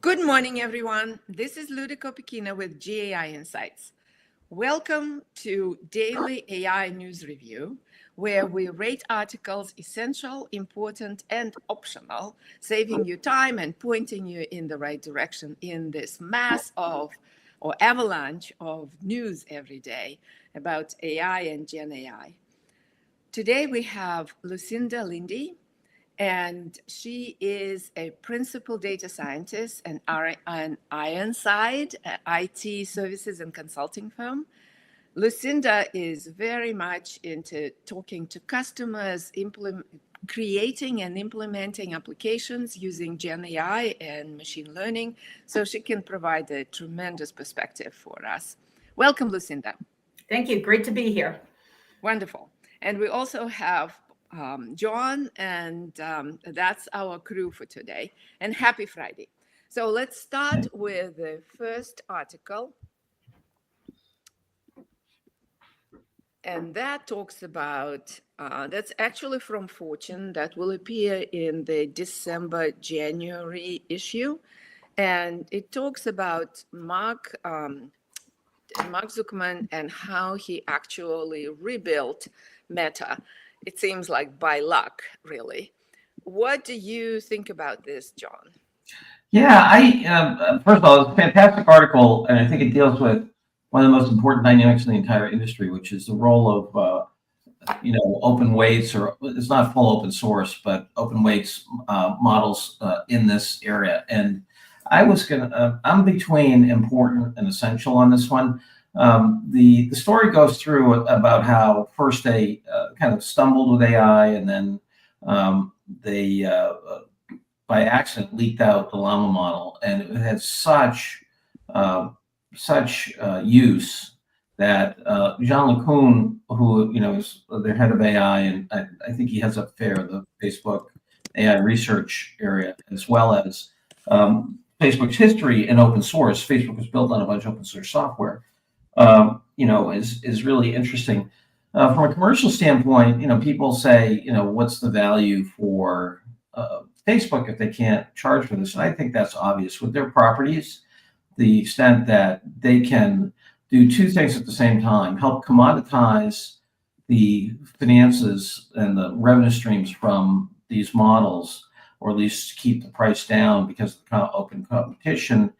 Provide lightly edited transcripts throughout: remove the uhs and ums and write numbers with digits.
Good morning, everyone. This is Ludico Pekina with GAI Insights. Welcome to Daily AI News Review, where we rate articles essential, important, and optional, saving you time and pointing you in the right direction in this mass of or avalanche of news every day about AI and Gen AI. Today we have Lucinda Lindy, and she is a principal data scientist and Ironside IT services and consulting firm. Lucinda is very much into talking to customers, creating and implementing applications using Gen AI and machine learning, so she can provide a tremendous perspective for us. Welcome, Lucinda. Thank you. Great to be here. Wonderful. And we also have John, and that's our crew for today. And happy Friday. So let's start with the first article. And that talks about, that's actually from Fortune, that will appear in the December-January issue. And it talks about Mark Zuckerman and how he actually rebuilt Meta. It seems like by luck, really. What do you think about this, John? Yeah, first of all, it's a fantastic article, and I think it deals with one of the most important dynamics in the entire industry, which is the role of, open weights, or it's not full open source, but open weights models in this area. And I'm between important and essential on this one. The story goes through about how first they kind of stumbled with AI, and then they by accident leaked out the Llama model, and it had such use that Jean LeCun, who is their head of AI, and I think he heads up the Facebook AI research area, as well as Facebook's history in open source. Facebook was built on a bunch of open source software. Is really interesting. From a commercial standpoint, people say, what's the value for Facebook if they can't charge for this? And I think that's obvious with their properties, the extent that they can do two things at the same time: help commoditize the finances and the revenue streams from these models, or at least keep the price down because of the open competition,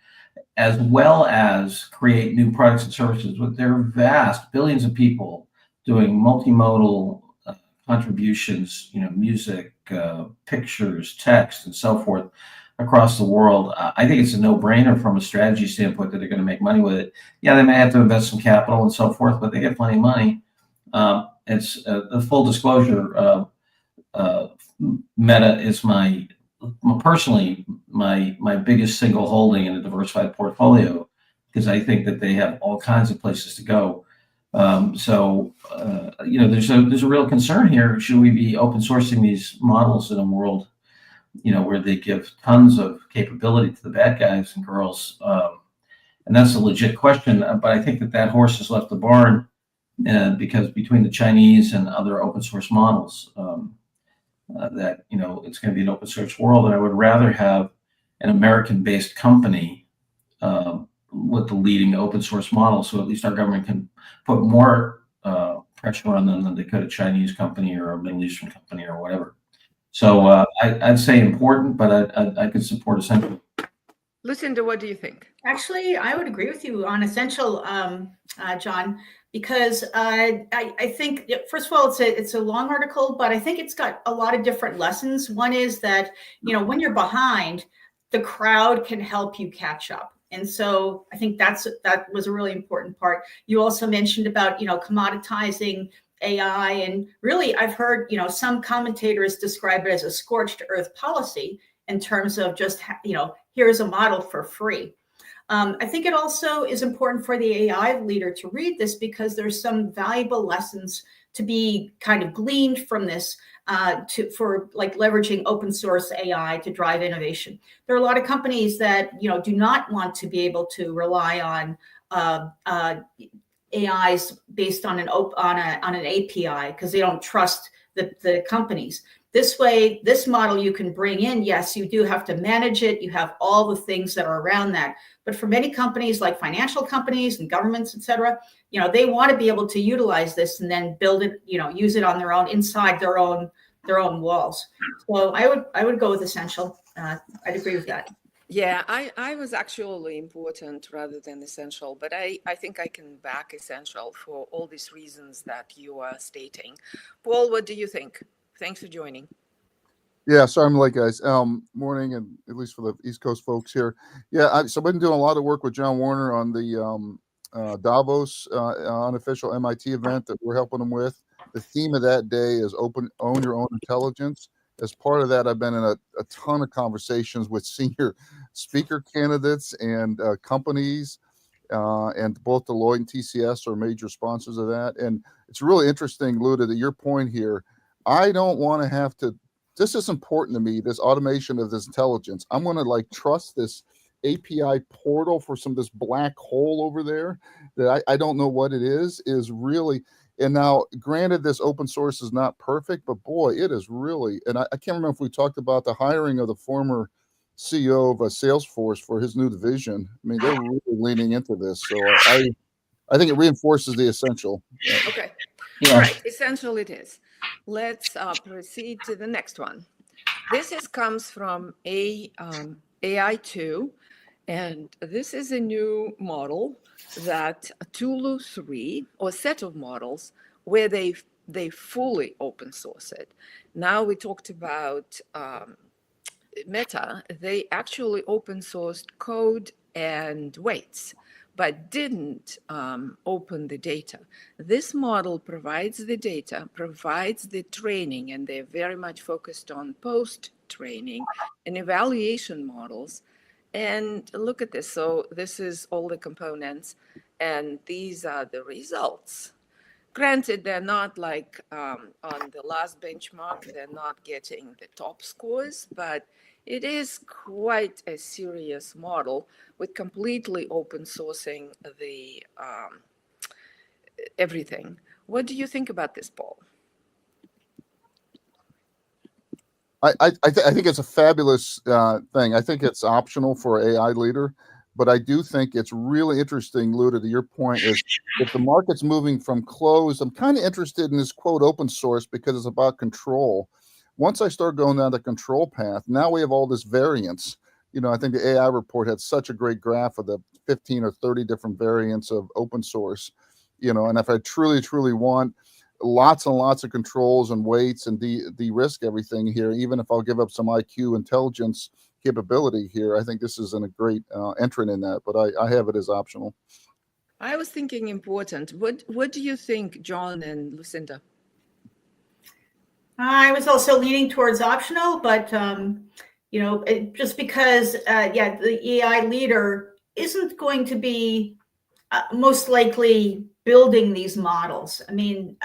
as well as create new products and services with their vast billions of people doing multimodal contributions, music, pictures, text, and so forth across the world. I think it's a no-brainer from a strategy standpoint that they're going to make money with it. Yeah, they may have to invest some capital and so forth, but they get plenty of money. It's a full disclosure. Meta is personally my biggest single holding in a diversified portfolio, because I think that they have all kinds of places to go. There's a real concern here. Should we be open sourcing these models in a world, where they give tons of capability to the bad guys and girls? And that's a legit question. But I think that horse has left the barn, because between the Chinese and other open source models, that it's going to be an open source world, and I would rather have an American-based company with the leading open source model, so at least our government can put more pressure on them than they could a Chinese company or a Middle Eastern company or whatever. So I'd say important, but I could support essential. Lucinda, what do you think? Actually, I would agree with you on essential, John, because I think, first of all, it's a long article, but I think it's got a lot of different lessons. One is that, when you're behind, the crowd can help you catch up. And so I think that was a really important part. You also mentioned about, commoditizing AI, and really I've heard, some commentators describe it as a scorched earth policy in terms of just, here's a model for free. I think it also is important for the AI leader to read this, because there's some valuable lessons to be kind of gleaned from this, for like leveraging open source AI to drive innovation. There are a lot of companies that do not want to be able to rely on AIs based on an API, because they don't trust the companies. This way, this model you can bring in. Yes, you do have to manage it. You have all the things that are around that. But for many companies like financial companies and governments, et cetera, they want to be able to utilize this and then build it, use it on their own, inside their own walls. So I would go with essential. I'd agree with that. Yeah, I was actually important rather than essential, but I think I can back essential for all these reasons that you are stating. Paul, what do you think? Thanks for joining. Yeah, sorry I'm late, guys. Morning, and at least for the East Coast folks here. Yeah, so I've been doing a lot of work with John Warner on the Davos unofficial MIT event that we're helping them with. The theme of that day is own your own intelligence. As part of that, I've been in a ton of conversations with senior speaker candidates and companies, and both Deloitte and TCS are major sponsors of that. And it's really interesting, Luda, to your point here. I don't want to have to. This is important to me, this automation of this intelligence. I'm going to trust this API portal for this black hole over there that I don't know what it is really. And now, granted, this open source is not perfect, but boy, it is really, and I can't remember if we talked about the hiring of the former CEO of Salesforce for his new division. I mean, they're really leaning into this. So I think it reinforces the essential. Okay. Yeah. All right. Essential it is. Let's proceed to the next one. This comes from AI2, and this is a new model that Tulu 3, or set of models, where they fully open source it. Now we talked about Meta. They actually open sourced code and weights, but didn't open the data. This model provides the data, provides the training, and they're very much focused on post-training and evaluation models. And look at this. So this is all the components, and these are the results. Granted, they're not like on the last benchmark, they're not getting the top scores, but it is quite a serious model with completely open sourcing the everything. What do you think about this, Paul? I think it's a fabulous thing. I think it's optional for an AI leader, but I do think it's really interesting, Luda, to your point, is if the market's moving from closed, I'm kind of interested in this quote open source because it's about control. Once I start going down the control path, now we have all this variance. I think the AI report had such a great graph of the 15 or 30 different variants of open source, and if I truly, truly want lots and lots of controls and weights and de-risk everything here, even if I'll give up some IQ intelligence capability here, I think this is a great entrant in that, but I have it as optional. I was thinking important. What do you think, John and Lucinda? I was also leaning towards optional, but just because the AI leader isn't going to be most likely building these models. I mean,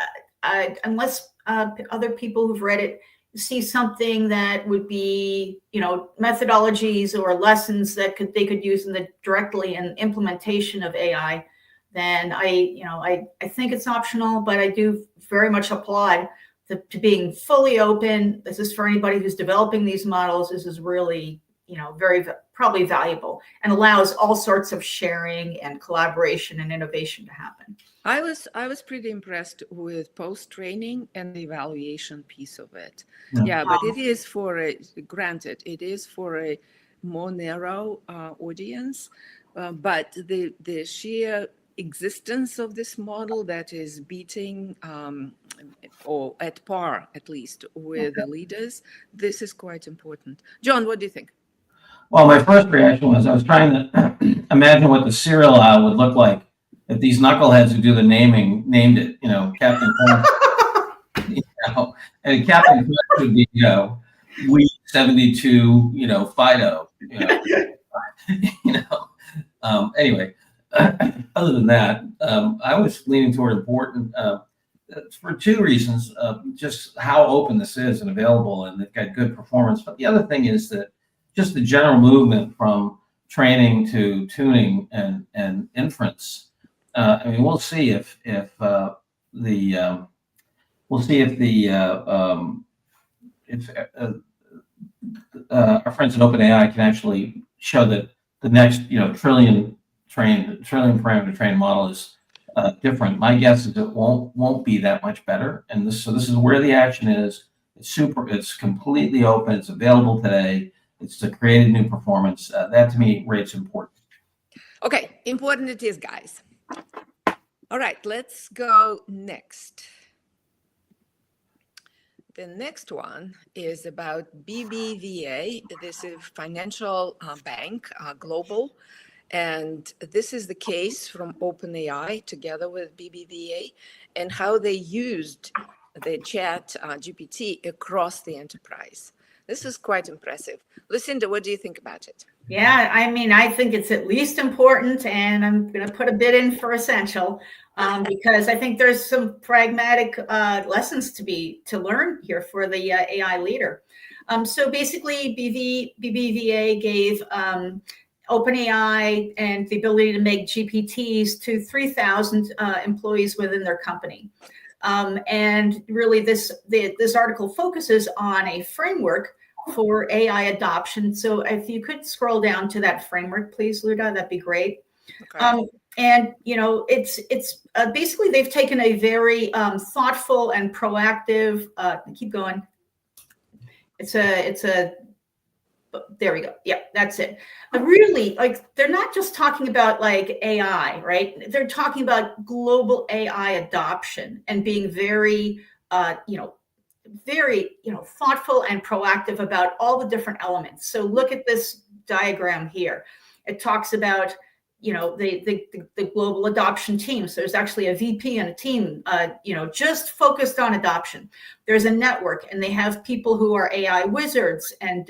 unless other people who've read it see something that would be, methodologies or lessons that they could use directly in implementation of AI, then I think it's optional, but I do very much applaud to being fully open. This is for anybody who's developing these models. This is really, very probably valuable and allows all sorts of sharing and collaboration and innovation to happen. I was pretty impressed with post-training and the evaluation piece of it. Yeah, but it is granted, it is for a more narrow audience, but the sheer existence of this model that is beating or at par, at least, with the leaders, this is quite important. John, what do you think? Well, my first reaction was I was trying to imagine what the cereal aisle would look like if these knuckleheads who do the naming named it, Captain Crunch. And Captain Crunch would be, wheat 72, Fido. Anyway, other than that, I was leaning toward important for two reasons: just how open this is and available, and they've got good performance. But the other thing is that just the general movement from training to tuning and inference. I mean, we'll see if if our friends at OpenAI can actually show that the next, trillion parameter trained model is different, my guess is it won't be that much better. And this is where the action is. It's completely open. It's available today. It's to create a new performance. That to me rates important. Okay, important it is, guys. All right, let's go next. The next one is about BBVA. This is financial bank, global. And this is the case from OpenAI together with BBVA and how they used the chat GPT across the enterprise. This is quite impressive. Lucinda, what do you think about it? Yeah, I mean, I think it's at least important, and I'm going to put a bit in for essential because I think there's some pragmatic lessons to learn here for the AI leader. So basically, BBVA gave OpenAI and the ability to make GPTs to 3,000 employees within their company. And really, this article focuses on a framework for AI adoption. So if you could scroll down to that framework, please, Luda, that'd be great. Okay. And it's basically they've taken a very thoughtful and proactive. Keep going. It's a. There we go. Yeah, that's it. Really, they're not just talking about AI, right? They're talking about global AI adoption and being very, very thoughtful and proactive about all the different elements. So look at this diagram here. It talks about the global adoption team. So there's actually a VP and a team just focused on adoption. There's a network, and they have people who are AI wizards and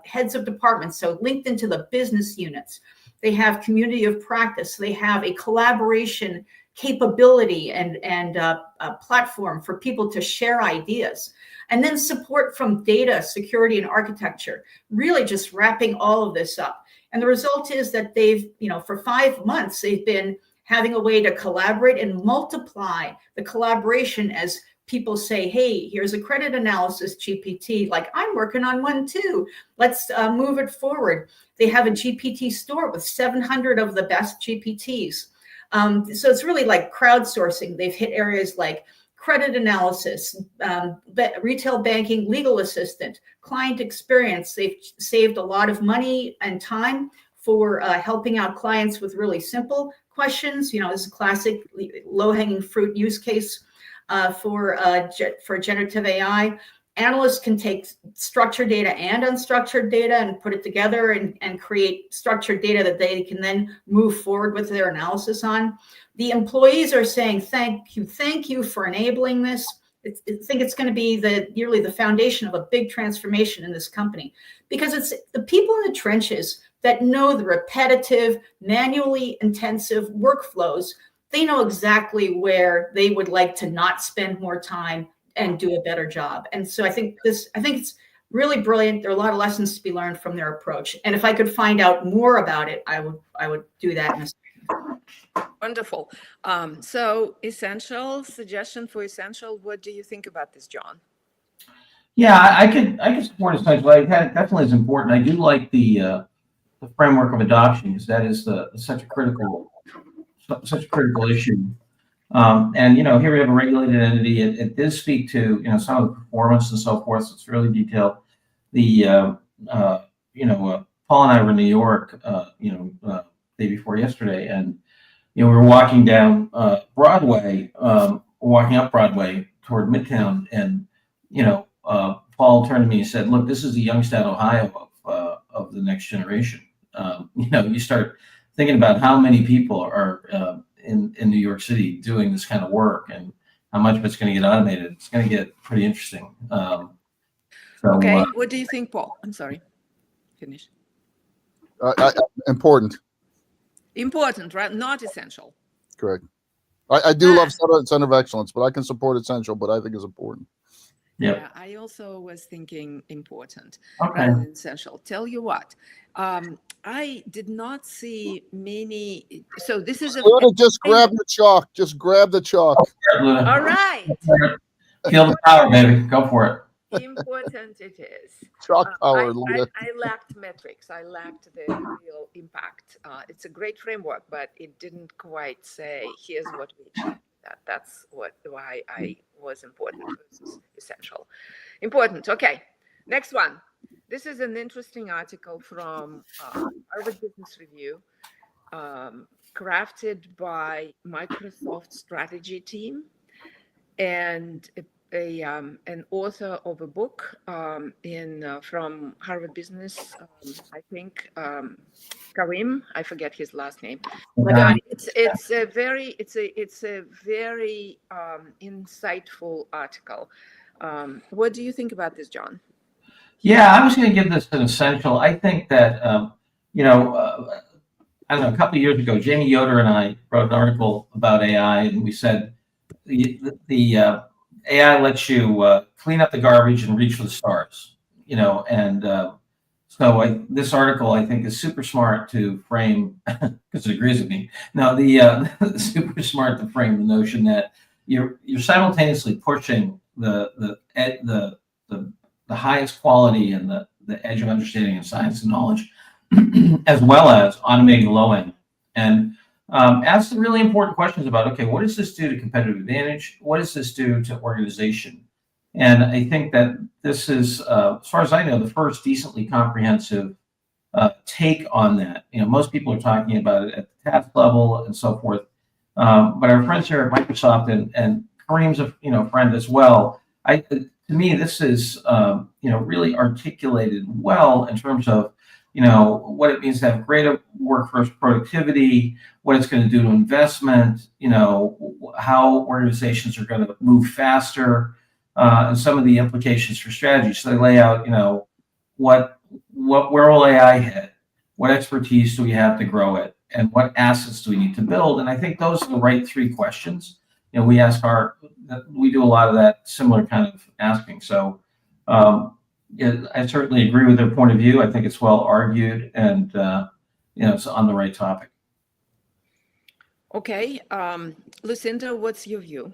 heads of departments, so linked into the business units. They have community of practice. They have a collaboration capability and a platform for people to share ideas, and then support from data, security, and architecture, really just wrapping all of this up. And the result is that they've, for 5 months, they've been having a way to collaborate and multiply the collaboration as people say, hey, here's a credit analysis GPT. I'm working on one too. Let's move it forward. They have a GPT store with 700 of the best GPTs. So it's really like crowdsourcing. They've hit areas like credit analysis, retail banking, legal assistant, client experience. They've saved a lot of money and time for helping out clients with really simple questions. This is a classic low-hanging fruit use case for generative AI. Analysts can take structured data and unstructured data and put it together and create structured data that they can then move forward with their analysis on. The employees are saying, thank you for enabling this. I think it's going to be nearly the foundation of a big transformation in this company, because it's the people in the trenches that know the repetitive, manually intensive workflows. They know exactly where they would like to not spend more time and do a better job. And so I think it's really brilliant. There are a lot of lessons to be learned from their approach. And if I could find out more about it, I would do that in a second. Wonderful. So essential suggestion for essential. What do you think about this, John? Yeah, I could support essential. It definitely is important. I do like the framework of adoption, because that is such a critical issue. And here we have a regulated entity. It does speak to some of the performance and so forth. So it's really detailed. The Paul and I were in New York day before yesterday, and we were walking down Broadway, walking up Broadway toward Midtown, and Paul turned to me and said, "Look, this is the Youngstown, Ohio of the next generation." You start thinking about how many people are in New York City doing this kind of work, and how much of it's going to get automated. It's going to get pretty interesting. Okay, what do you think, Paul? I'm sorry. Finish. Important. Important, right? Not essential. Correct. I do love Center of Excellence, but I can support essential, but I think it's important. Yep. Yeah, I also was thinking important Okay. rather than essential. Tell you what, I did not see many. So this is just grab the chalk. Just grab the chalk. All right. Feel the power, baby. Go for it. important it is. Chalk power, I Luda. lacked metrics. I lacked the real impact. It's a great framework, but it didn't quite say, here's what we achieved. That's why I was important versus essential. Important. Okay. Next one. This is an interesting article from Harvard Business Review, crafted by Microsoft strategy team, and an author of a book from Harvard Business, I think Karim, I forget his last name. But it's a very insightful article. What do you think about this, John? Yeah, I was going to give this an essential. I think that, I don't know, a couple of years ago, Jamie Yoder and I wrote an article about AI, and we said the AI lets you clean up the garbage and reach for the stars, and so this article, I think, is super smart to frame, because it agrees with me. No, super smart to frame the notion that you're simultaneously pushing the highest quality and the edge of understanding and science and knowledge, as well as automating the low end. And ask the really important questions about, okay, what does this do to competitive advantage? What does this do to organization? And I think that this is, as far as I know, the first decently comprehensive take on that. Most people are talking about it at the task level and so forth. But our friends here at Microsoft and Kareem's a friend as well. To me, this is really articulated well in terms of what it means to have greater workforce productivity, what it's going to do to investment, how organizations are going to move faster, and some of the implications for strategy. So they lay out, where will AI hit? What expertise do we have to grow it? And what assets do we need to build? And I think those are the right three questions. We do a lot of that similar kind of asking. So I certainly agree with their point of view. I think it's well argued, and it's on the right topic. Okay, Lucinda, what's your view?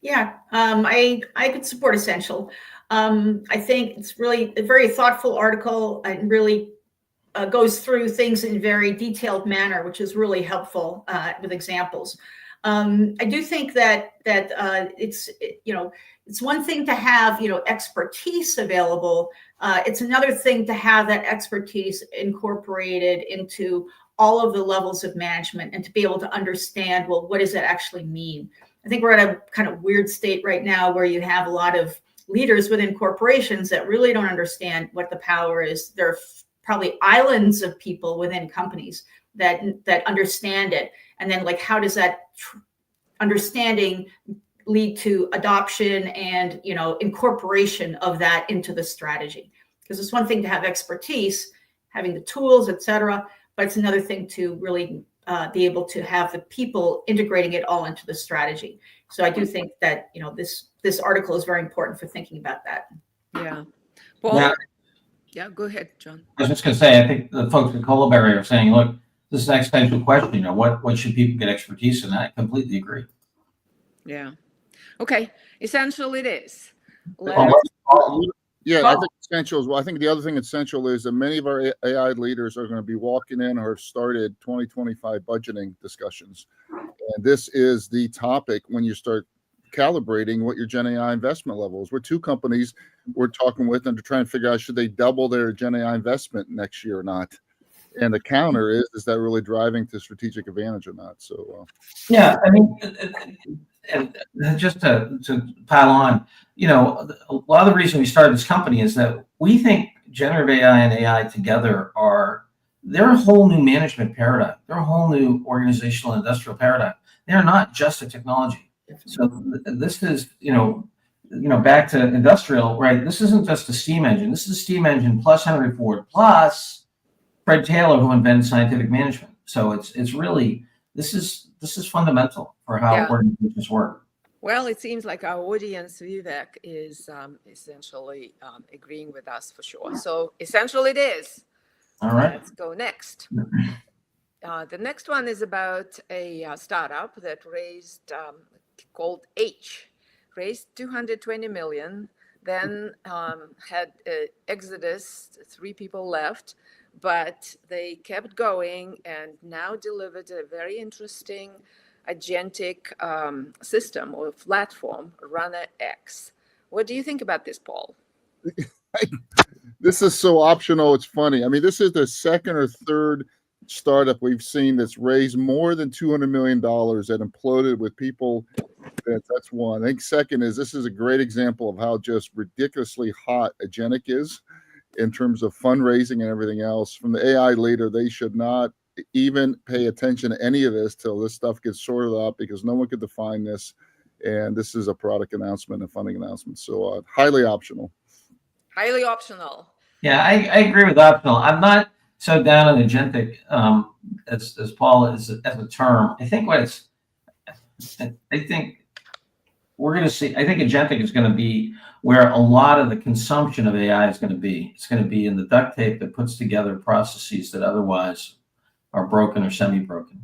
Yeah, I could support essential. I think it's really a very thoughtful article and really goes through things in a very detailed manner, which is really helpful with examples. I do think that it's one thing to have expertise available. It's another thing to have that expertise incorporated into all of the levels of management and to be able to understand, well, what does that actually mean? I think we're at a kind of weird state right now where you have a lot of leaders within corporations that really don't understand what the power is. There are probably islands of people within companies that understand it. And then how does that understanding lead to adoption and incorporation of that into the strategy? Because it's one thing to have expertise, having the tools, et cetera, but it's another thing to really be able to have the people integrating it all into the strategy. So I do think that this article is very important for thinking about that. Yeah. Paul? Yeah, go ahead, John. I was just going to say, I think the folks at Coloberry are saying, look, this is an existential question. What should people get expertise in? I completely agree. Yeah. Okay. Essential it is. Yeah, I think essential is well. I think the other thing essential is that many of our AI leaders are going to be walking in or have started 2025 budgeting discussions. And this is the topic when you start calibrating what your Gen AI investment level is. We're two companies we're talking with and to try and figure out should they double their Gen AI investment next year or not. And the counter is that really driving to strategic advantage or not? So yeah, I mean, and just to pile on, a lot of the reason we started this company is that we think generative AI and AI together they're a whole new management paradigm. They're a whole new organizational industrial paradigm. They're not just a technology. So this is, back to industrial, right? This isn't just a steam engine. This is a steam engine plus Henry Ford plus Fred Taylor, who invented scientific management. So it's really, this is fundamental for how organizations work. Well, it seems like our audience, Vivek, is essentially agreeing with us for sure. So essential it is. All right. Let's go next. The next one is about a startup that raised, called raised $220 million then had exodus, 3 people left, but they kept going and now delivered a very interesting agentic system or platform, Runner X. What do you think about this, Paul? This is so optional. It's funny. I mean, this is the second or third startup we've seen that's raised more than $200 million that imploded with people. That's one. I think second is this is a great example of how just ridiculously hot agentic is in terms of fundraising and everything else. From the AI leader, they should not even pay attention to any of this till this stuff gets sorted out, because no one could define this. And this is a product announcement and funding announcement. So highly optional. Highly optional. Yeah, I agree with optional. I'm not so down on agentic as Paul is as a term. I think I think we're going to see. I think agentic is going to be where a lot of the consumption of AI is going to be. It's going to be in the duct tape that puts together processes that otherwise are broken or semi-broken.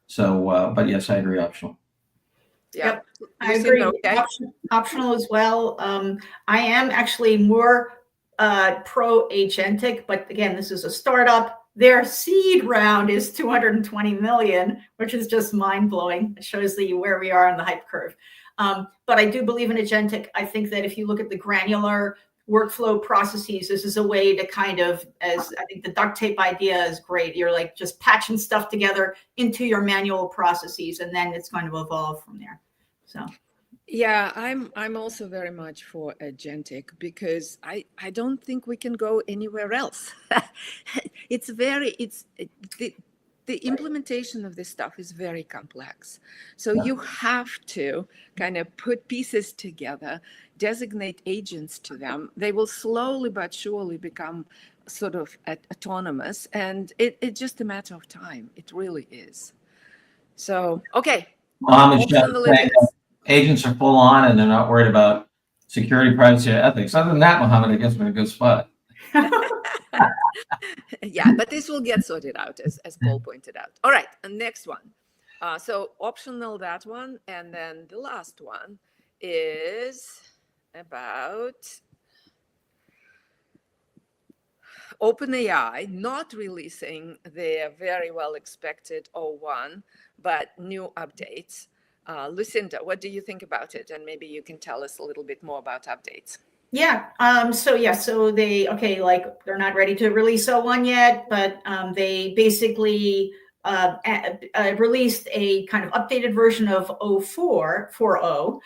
So, but yes, I agree. Optional. Yeah. Yep, I agree. Okay. Optional as well. I am actually more pro agentic, but again, this is a startup. Their seed round is 220 million, which is just mind blowing. It shows where we are on the hype curve. But I do believe in agentic. I think that if you look at the granular workflow processes, this is a way to kind of, as I think the duct tape idea is great. You're like just patching stuff together into your manual processes, and then it's going to evolve from there. So. Yeah, I'm also very much for agentic, because I don't think we can go anywhere else. The implementation of this stuff is very complex. So you have to kind of put pieces together, designate agents to them. They will slowly but surely become sort of autonomous, and it's just a matter of time. It really is. So, okay. Agents are full on and they're not worried about security, privacy, or ethics. Other than that, Mohammed, I guess we're in a good spot. Yeah, but this will get sorted out, as Paul pointed out. All right, and next one. So optional, that one. And then the last one is about OpenAI not releasing their very well expected 01, but new updates. Lucinda, what do you think about it? And maybe you can tell us a little bit more about updates. Yeah. So they're not ready to release 01 yet, but they basically released a kind of updated version of 04.40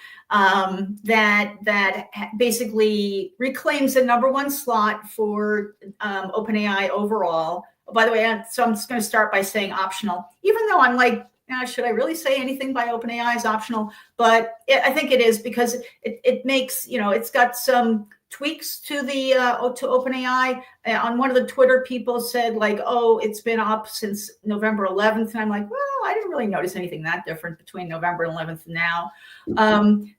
that basically reclaims the #1 slot for OpenAI overall. By the way, so I'm just going to start by saying optional, even though I'm like, should I really say anything by OpenAI is optional? But I think it is, because it makes, it's got some tweaks to the to OpenAI. On one of the Twitter people said like, oh, it's been up since November 11th. And I'm like, well, I didn't really notice anything that different between November 11th and now.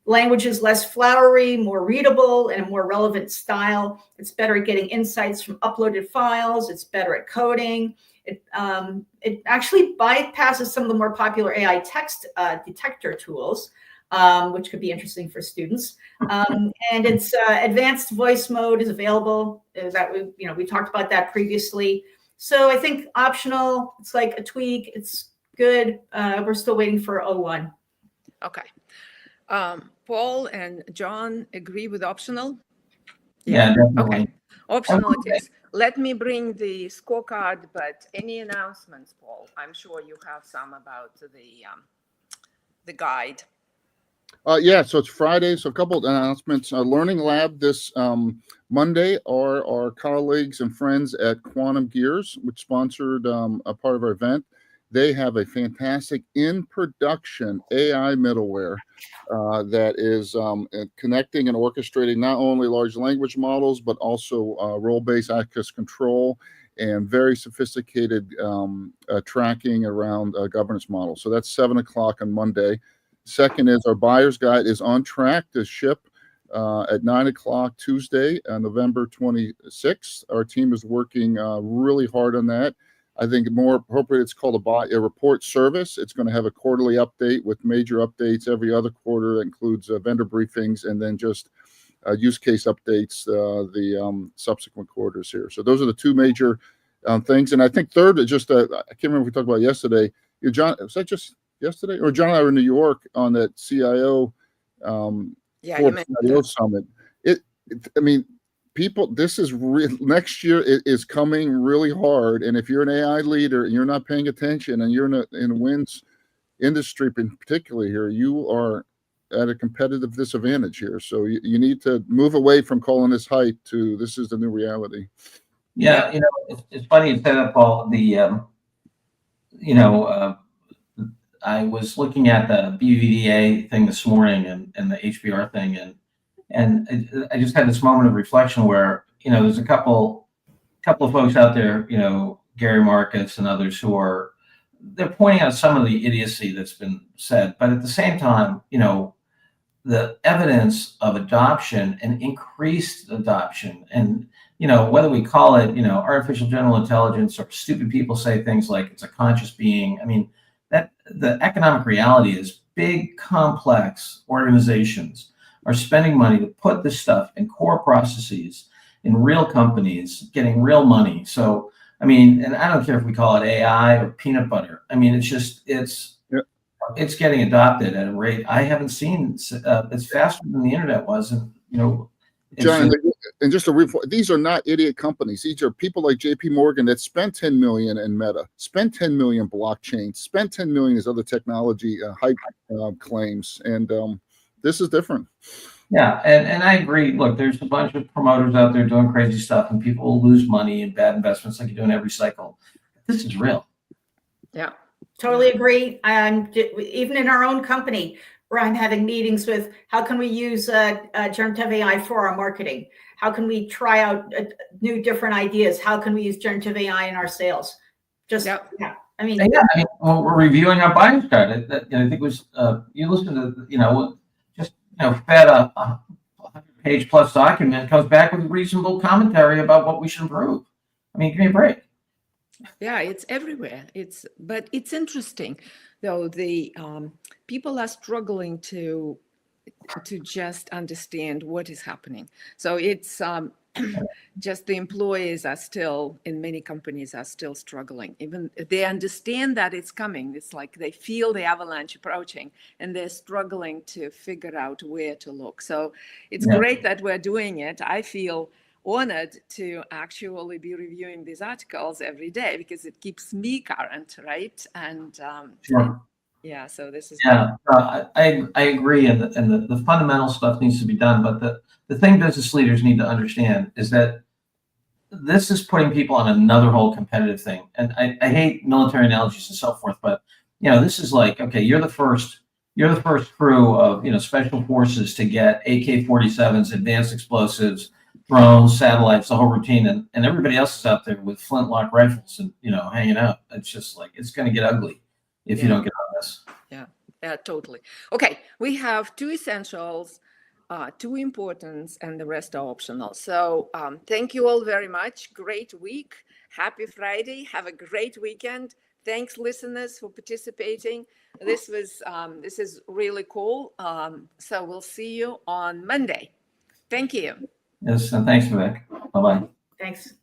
Language is less flowery, more readable, and a more relevant style. It's better at getting insights from uploaded files. It's better at coding. It actually bypasses some of the more popular AI text detector tools, which could be interesting for students. And its advanced voice mode is available. We talked about that previously. So I think optional, it's like a tweak. It's good. We're still waiting for 01. Okay. Paul and John agree with optional? Yeah, definitely. Okay. Optional it is. Let me bring the scorecard, but any announcements, Paul? I'm sure you have some about the guide. Yeah, so it's Friday. So a couple of announcements. Learning Lab this Monday are our colleagues and friends at Quantum Gears, which sponsored a part of our event. They have a fantastic in-production AI middleware that is connecting and orchestrating not only large language models, but also role-based access control and very sophisticated tracking around governance models. So that's 7 o'clock on Monday. Second is our buyer's guide is on track to ship at 9 o'clock Tuesday, November 26th. Our team is working really hard on that. I think more appropriate, it's called a report service. It's going to have a quarterly update with major updates every other quarter that includes vendor briefings and then just use case updates the subsequent quarters here. So those are the two major things. And I think third, I can't remember if we talked about yesterday. John, was that just yesterday? Or John and I were in New York on that CIO Forbes CIO summit. I mean, people, this is next year is coming really hard. And if you're an AI leader and you're not paying attention and you're in a wins industry, particularly here, you are at a competitive disadvantage here. So you need to move away from calling this hype to this is the new reality. Yeah, it's funny you say that, Paul. I was looking at the BVDA thing this morning and the HBR thing, and I just had this moment of reflection where there's a couple of folks out there, Gary Marcus and others they're pointing out some of the idiocy that's been said, but at the same time, the evidence of adoption and increased adoption, and whether we call it artificial general intelligence or stupid people say things like it's a conscious being. I mean, that the economic reality is big, complex organizations are spending money to put this stuff in core processes in real companies, getting real money. So, I mean, and I don't care if we call it AI or peanut butter. I mean, it's getting adopted at a rate I haven't seen. It's faster than the internet was, and John, and just these are not idiot companies. These are people like JP Morgan that spent 10 million in Meta, spent 10 million blockchain, spent 10 million as other technology hype claims, and this is different. Yeah, and I agree. Look, there's a bunch of promoters out there doing crazy stuff, and people will lose money in bad investments like you do in every cycle. This is real. Yeah, totally agree. And even in our own company, where I'm having meetings with how can we use generative AI for our marketing? How can we try out new different ideas? How can we use generative AI in our sales? I mean, we're reviewing our buying chart. I think it was you listen to fed a 100-page plus document comes back with reasonable commentary about what we should improve. I mean, give me a break. Yeah, it's everywhere. But it's interesting, though. The people are struggling to just understand what is happening. So it's just the employees are still, in many companies, are still struggling. Even they understand that it's coming. It's like they feel the avalanche approaching, and they're struggling to figure out where to look. So it's great that we're doing it. I feel honored to actually be reviewing these articles every day because it keeps me current, right? And sure. Yeah, so this is I agree, and the fundamental stuff needs to be done. But the thing business leaders need to understand is that this is putting people on another whole competitive thing. And I hate military analogies and so forth, but this is like, okay, you're the first crew of special forces to get AK-47s, advanced explosives, drones, satellites, the whole routine, and everybody else is out there with flintlock rifles and hanging out. It's just like it's going to get ugly if you don't get on this. Yeah, totally. Okay, we have 2 essentials, 2 importance, and the rest are optional. So thank you all very much. Great week. Happy Friday. Have a great weekend. Thanks, listeners, for participating. This is really cool. So we'll see you on Monday. Thank you. Yes, and thanks, Vivek. Bye-bye. Thanks.